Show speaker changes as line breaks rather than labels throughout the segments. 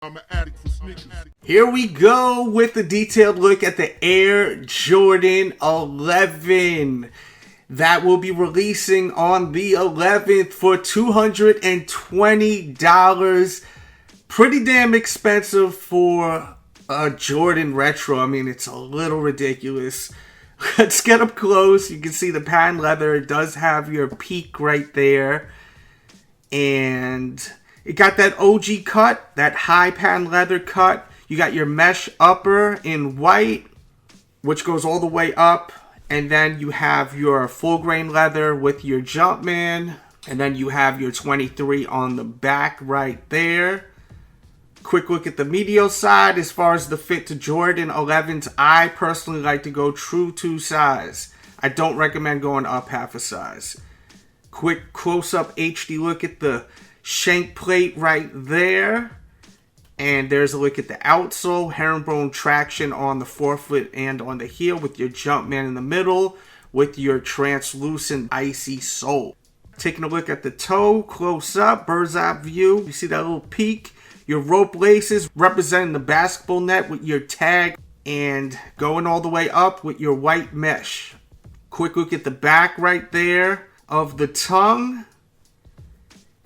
I'm an addict for sneakers.
Here we go with a detailed look at the Air Jordan 11 that will be releasing on the 11th for $220. Pretty damn expensive for a Jordan Retro. I mean, it's a little ridiculous. Let's get up close. You can see the patent leather. It does have your peak right there. And it got that OG cut, that high patent leather cut. You got your mesh upper in white, which goes all the way up. And then you have your full grain leather with your Jumpman. And then you have your 23 on the back right there. Quick look at the medial side. As far as the fit to Jordan 11s, I personally like to go true to size. I don't recommend going up half a size. Quick close-up HD look at the shank plate right there. And there's a look at the outsole. Herringbone traction on the forefoot and on the heel with your Jumpman in the middle with your translucent icy sole. Taking a look at the toe, close up, bird's eye view. You see that little peak. Your rope laces representing the basketball net with your tag and going all the way up with your white mesh. Quick look at the back right there of the tongue.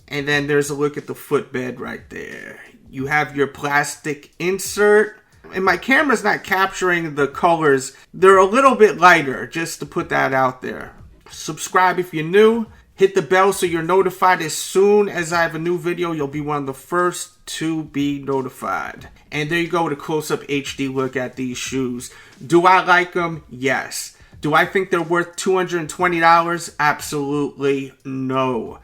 And then there's a look at the footbed right there. You have your plastic insert. And my camera's not capturing the colors. They're a little bit lighter, just to put that out there. Subscribe if you're new. Hit the bell so you're notified as soon as I have a new video. You'll be one of the first to be notified. And there you go with a close-up HD look at these shoes. Do I like them? Yes. Do I think they're worth $220? Absolutely no.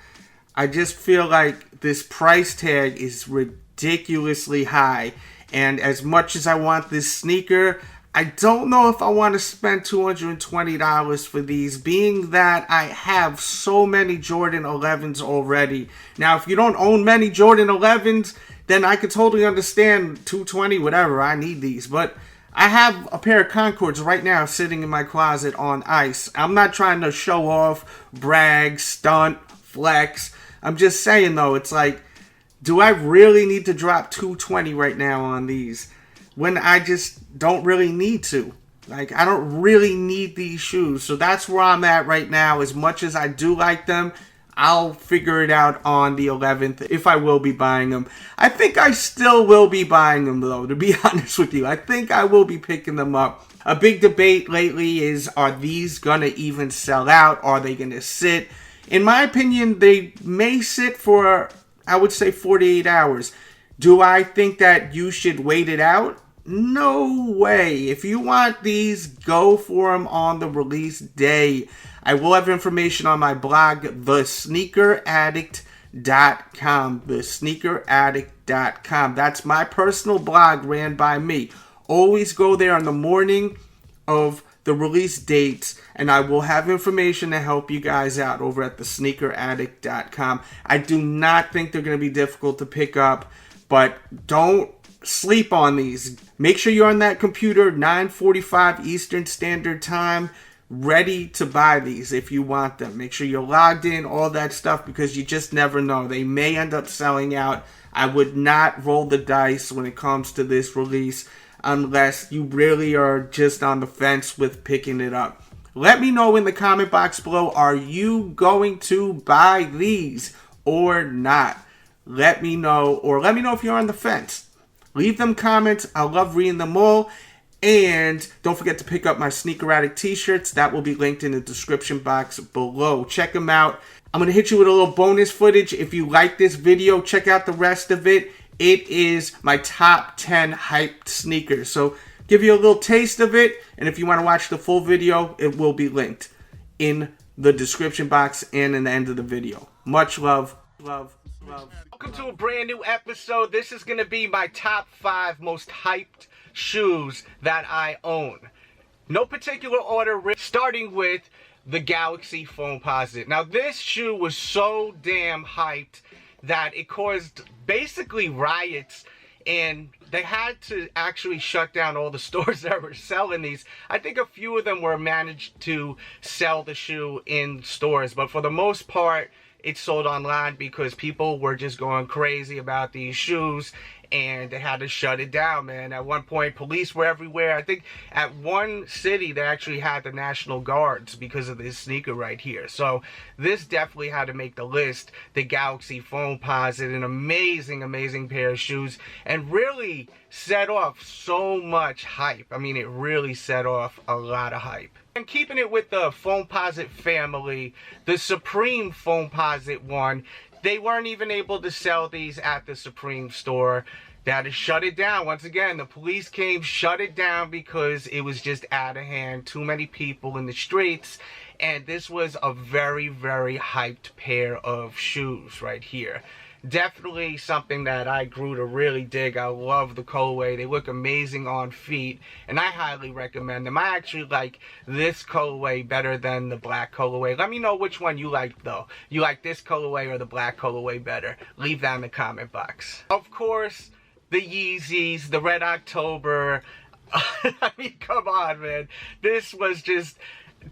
I just feel like this price tag is ridiculously high. And as much as I want this sneaker, I don't know if I want to spend $220 for these, being that I have so many Jordan 11s already. Now, if you don't own many Jordan 11s, then I could totally understand $220, whatever, I need these. But I have a pair of Concords right now sitting in my closet on ice. I'm not trying to show off, brag, stunt, flex. I'm just saying, though, it's like, do I really need to drop $220 right now on these when I just don't really need to? Like, I don't really need these shoes. So that's where I'm at right now. As much as I do like them, I'll figure it out on the 11th if I will be buying them. I think I still will be buying them, though, to be honest with you. I think I will be picking them up. A big debate lately is, are these going to even sell out? Are they going to sit? In my opinion, they may sit for, I would say, 48 hours. Do I think that you should wait it out? No way. If you want these, go for them on the release day. I will have information on my blog, thesneakeraddict.com. Thesneakeraddict.com. That's my personal blog ran by me. Always go there on the morning of the release dates, and I will have information to help you guys out over at thesneakeraddict.com. I do not think they're going to be difficult to pick up, but don't sleep on these. Make sure you're on that computer 9:45 Eastern Standard Time, ready to buy these if you want them. Make sure you're logged in, all that stuff, because you just never know. They may end up selling out. I would not roll the dice when it comes to this release unless you really are just on the fence with picking it up. Let me know in the comment box below, are you going to buy these or not? Let me know, or let me know if you're on the fence. Leave them comments. I love reading them all. And don't forget to pick up my Sneaker Addict t-shirts. That will be linked in the description box below. Check them out. I'm going to hit you with a little bonus footage. If you like this video, check out the rest of it. It is my top 10 hyped sneakers. So give you a little taste of it. And if you want to watch the full video, it will be linked in the description box and in the end of the video. Much love. Love. Welcome to a brand new episode. This is going to be my top 5 most hyped shoes that I own. No particular order, starting with the Galaxy Foamposite. Now, this shoe was so damn hyped that it caused basically riots, and they had to actually shut down all the stores that were selling these. I think a few of them were managed to sell the shoe in stores, but for the most part, it sold online because people were just going crazy about these shoes, and they had to shut it down, man. At one point, police were everywhere. I think at one city, they actually had the National Guards because of this sneaker right here. So this definitely had to make the list. The Galaxy Foamposite, an amazing, amazing pair of shoes, and really set off so much hype. I mean, it really set off a lot of hype. And keeping it with the Foamposite family, the Supreme Foamposite one, they weren't even able to sell these at the Supreme store. They had to shut it down. Once again, the police came, shut it down because it was just out of hand. Too many people in the streets. And this was a very, very hyped pair of shoes right here. Definitely something that I grew to really dig. I love the colorway. They look amazing on feet, and I highly recommend them. I actually like this colorway better than the black colorway. Let me know which one you like, though. You like this colorway or the black colorway better? Leave that in the comment box. Of course, the Yeezys, the Red October. I mean, come on, man. This was just...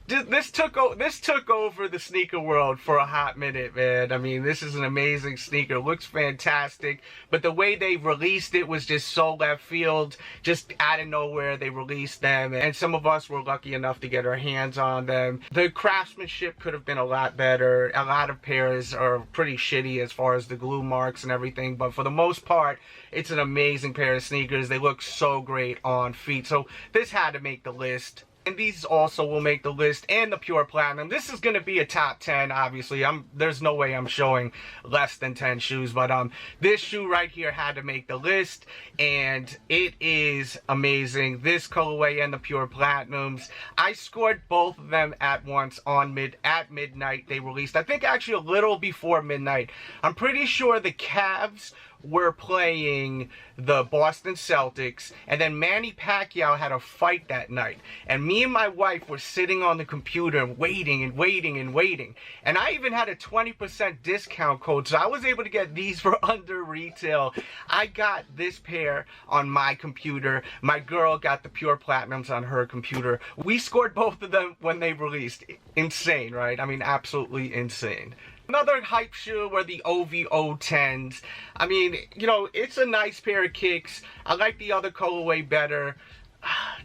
This took over the sneaker world for a hot minute, man. I mean, this is an amazing sneaker. Looks fantastic, but the way they released it was just so left field. Just out of nowhere, they released them, and some of us were lucky enough to get our hands on them. The craftsmanship could have been a lot better. A lot of pairs are pretty shitty as far as the glue marks and everything, but for the most part, it's an amazing pair of sneakers. They look so great on feet, so this had to make the list. And these also will make the list, and the Pure Platinum. This is going to be a top 10, obviously. There's no way I'm showing less than 10 shoes, but this shoe right here had to make the list, and it is amazing. This colorway and the Pure Platinums, I scored both of them at once at midnight. They released, I think actually a little before midnight. I'm pretty sure the Cavs were playing the Boston Celtics, and then Manny Pacquiao had a fight that night, and me and my wife were sitting on the computer waiting and waiting and waiting, and I even had a 20% discount code, so I was able to get these for under retail. I got this pair on my computer. My girl got the Pure Platinums on her computer. We scored both of them when they released. Insane, right? I mean, absolutely insane. Another hype shoe were the OVO 10s. I mean, you know, it's a nice pair of kicks. I like the other colorway better.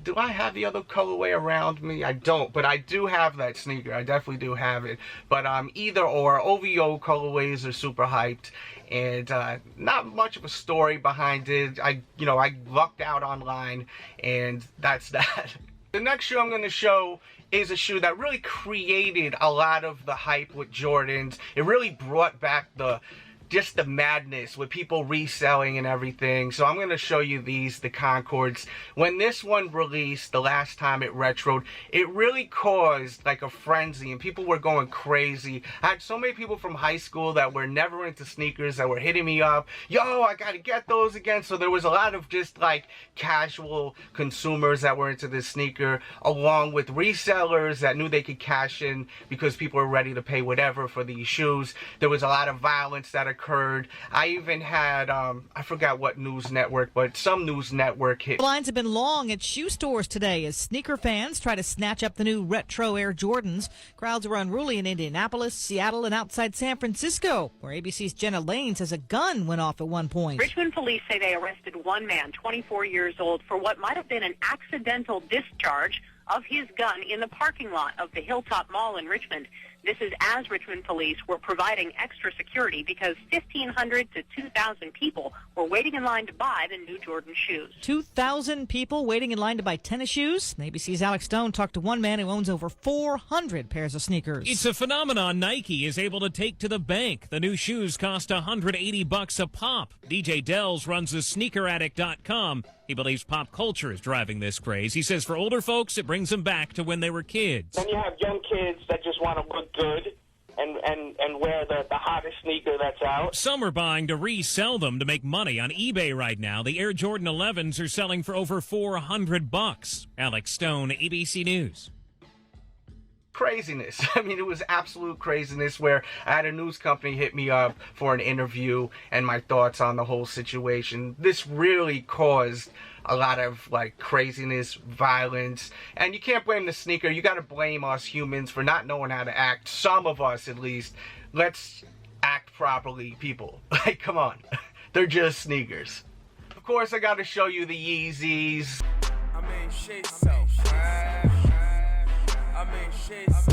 Do I have the other colorway around me? I don't, but I do have that sneaker. I definitely do have it. But either or, OVO colorways are super hyped, and not much of a story behind it. I lucked out online, and that's that. The next shoe I'm going to show is a shoe that really created a lot of the hype with Jordans. It really brought back just the madness with people reselling and everything. So I'm going to show you these, the Concords. When this one released, the last time it retroed, it really caused like a frenzy, and people were going crazy. I had so many people from high school that were never into sneakers that were hitting me up. Yo, I got to get those again. So there was a lot of just like casual consumers that were into this sneaker, along with resellers that knew they could cash in because people were ready to pay whatever for these shoes. There was a lot of violence that occurred. I even had, I forgot what news network, but some news network hit.
Lines have been long at shoe stores today as sneaker fans try to snatch up the new retro Air Jordans. Crowds were unruly in Indianapolis, Seattle, and outside San Francisco, where ABC's Jenna Lane says a gun went off at one point.
Richmond police say they arrested one man, 24 years old, for what might have been an accidental discharge of his gun in the parking lot of the Hilltop Mall in Richmond. This is as Richmond police were providing extra security because 1,500 to 2,000 people were waiting in line to buy the new Jordan shoes.
2,000 people waiting in line to buy tennis shoes? ABC's Alex Stone talked to one man who owns over 400 pairs of sneakers.
It's a phenomenon Nike is able to take to the bank. The new shoes cost $180 a pop. DJ Delz runs the sneakeraddict.com. He believes pop culture is driving this craze. He says for older folks, it brings them back to when they were kids.
Then you have young kids that just want to look good and wear the hottest sneaker that's out.
Some are buying to resell them to make money on eBay right now. The Air Jordan 11s are selling for over $400. Alex Stone, ABC News.
Craziness. I mean, it was absolute craziness where I had a news company hit me up for an interview and my thoughts on the whole situation. This really caused a lot of like craziness, violence, and you can't blame the sneaker. You got to blame us humans for not knowing how to act. Some of us, at least. Let's act properly, people. Like, come on. They're just sneakers. of course, I got to show you the Yeezys.
I mean, shit, so. I mean, shit, so.